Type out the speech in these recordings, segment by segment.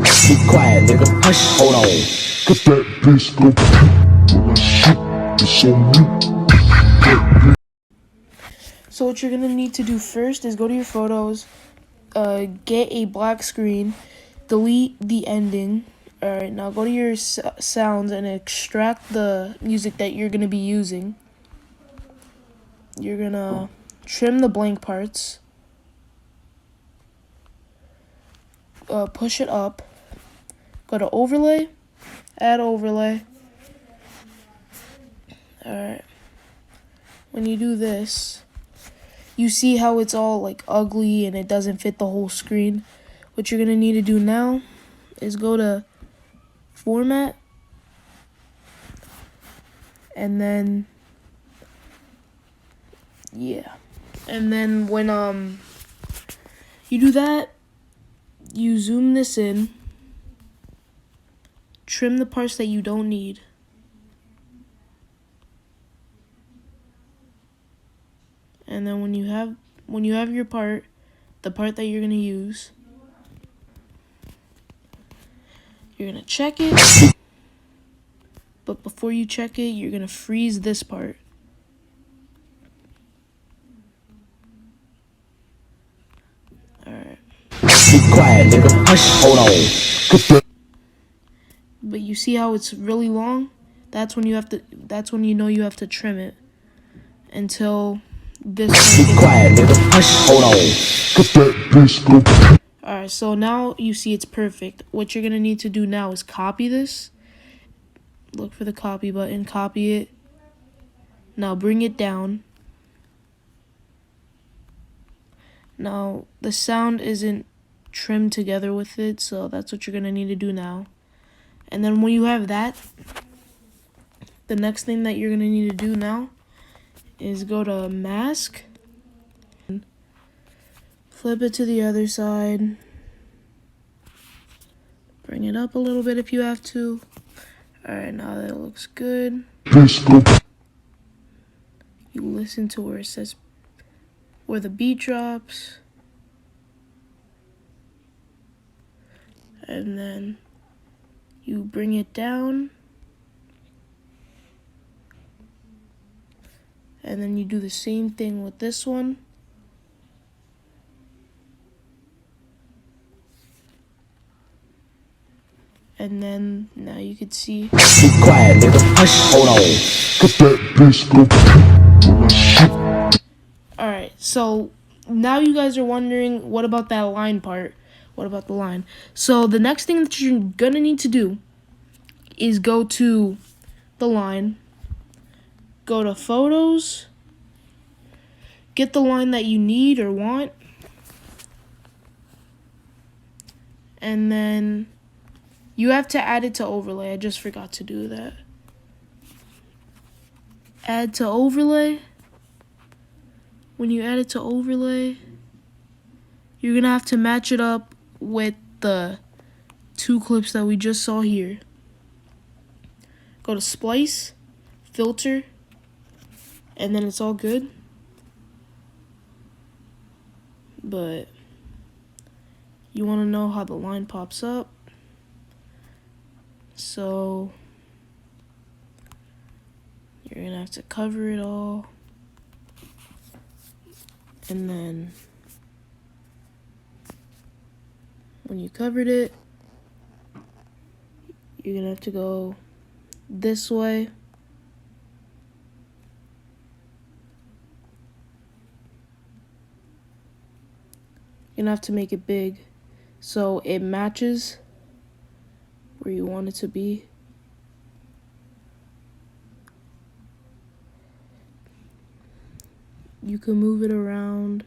Be quiet, nigga. Hush. Hold on. Cause that bass go when I shoot, it's on me. So what you're gonna need to do first is go to your photos, get a black screen, delete the ending. Alright, now go to your sounds and extract the music that you're gonna be using. You're gonna trim the blank parts, push it up, go to overlay, add overlay. Alright, when you do this, you see how it's all like ugly and it doesn't fit the whole screen. What you're gonna need to do now is go to format, and then and then when you do that, you zoom this in, trim the parts that you don't need, and then when you have your part, the part that you're gonna use, you're gonna check it. But before you check it, you're gonna freeze this part. Alright. Be quiet, nigga. Hush. Hold on. But you see how it's really long? That's when you know you have to trim it until this Be quiet, nigga. Hush. Hold on. Cause that bass go. Alright, so now you see it's perfect. What you're gonna need to do now is copy this. Look for the copy button, copy it. Now bring it down. Now the sound isn't trimmed together with it, so that's what you're gonna need to do now. And then when you have that, the next thing that you're gonna need to do now is go to mask, flip it to the other side, bring it up a little bit if you have to. Alright, now that it looks good, Bass go. you listen to where it says, where the beat drops, and then you bring it down, and then you do the same thing with this one. And then now you can see. Be quiet, nigga. Hush. Hold on. Cause that bass go when I shoot. Alright, so now you guys are wondering, what about that line part? What about the line? So the next thing that you're gonna need to do is go to the line, go to photos, get the line that you need or want, and then you have to add it to overlay. I just forgot to do that. Add to overlay. When you add it to overlay, you're gonna have to match it up with the two clips that we just saw here. Go to splice, filter, and then it's all good. But you want to know how the line pops up. So you're gonna have to cover it all, and then when you covered it, you're gonna have to go this way. You're gonna have to make it big so it matches where you want it to be. You can move it around.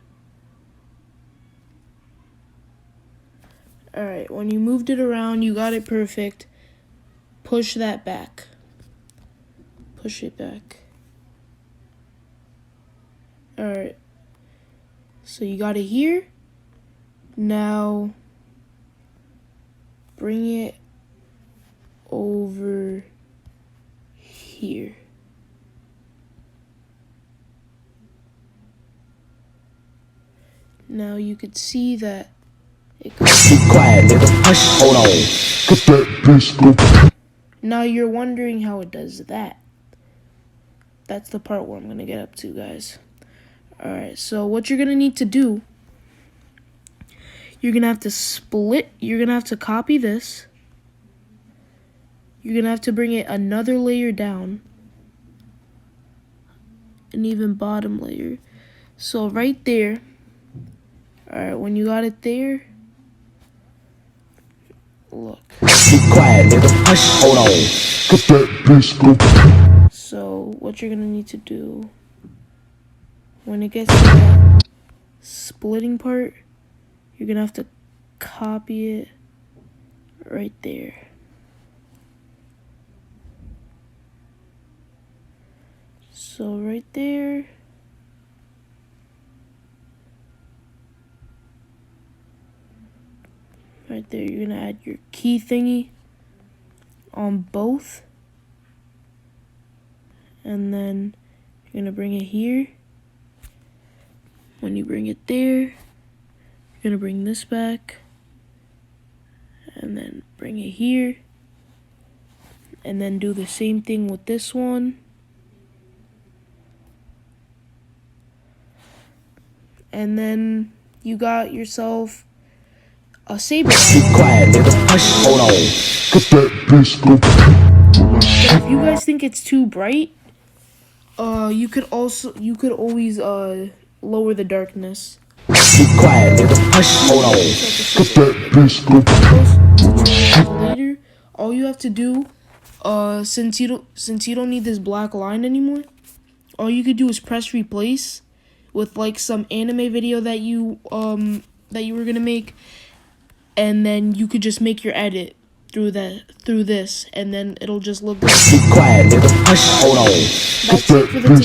Alright, when you moved it around, you got it perfect. Push that back. Push it back. Alright. So you got it here. Now bring it over here. Now you could see that Be quiet, nigga. Hush. Hold on. Cause that disco. Now you're wondering how it does that. That's the part where I'm gonna get up to, guys. Alright, so what you're gonna need to do, you're gonna have to split, you're gonna have to copy this. You're gonna have to bring it another layer down. An even bottom layer. So right there. Alright, when you got it there, look. Be quiet, nigga. Hush. Hold on. Cause that disco. So what you're gonna need to do, when it gets to that splitting part, you're gonna have to copy it right there. So right there. Right there, you're gonna add your key thingy on both. And then you're gonna bring it here. When you bring it there, you're gonna bring this back. And then bring it here. And then do the same thing with this one. And then you got yourself a saber. Be quiet, nigga. Hush. Hold on. Cause that disco. But if you guys think it's too bright, you could always lower the darkness. Be quiet, nigga. Hush. Hold on. Cause that disco. Tutorials later, all you have to do, since you don't need this black line anymore, all you could do is press replace with like some anime video that you were gonna make, and then you could just make your edit through this, and then it'll just look good. Be quiet, nigga. Hush. Hold on. That's it for the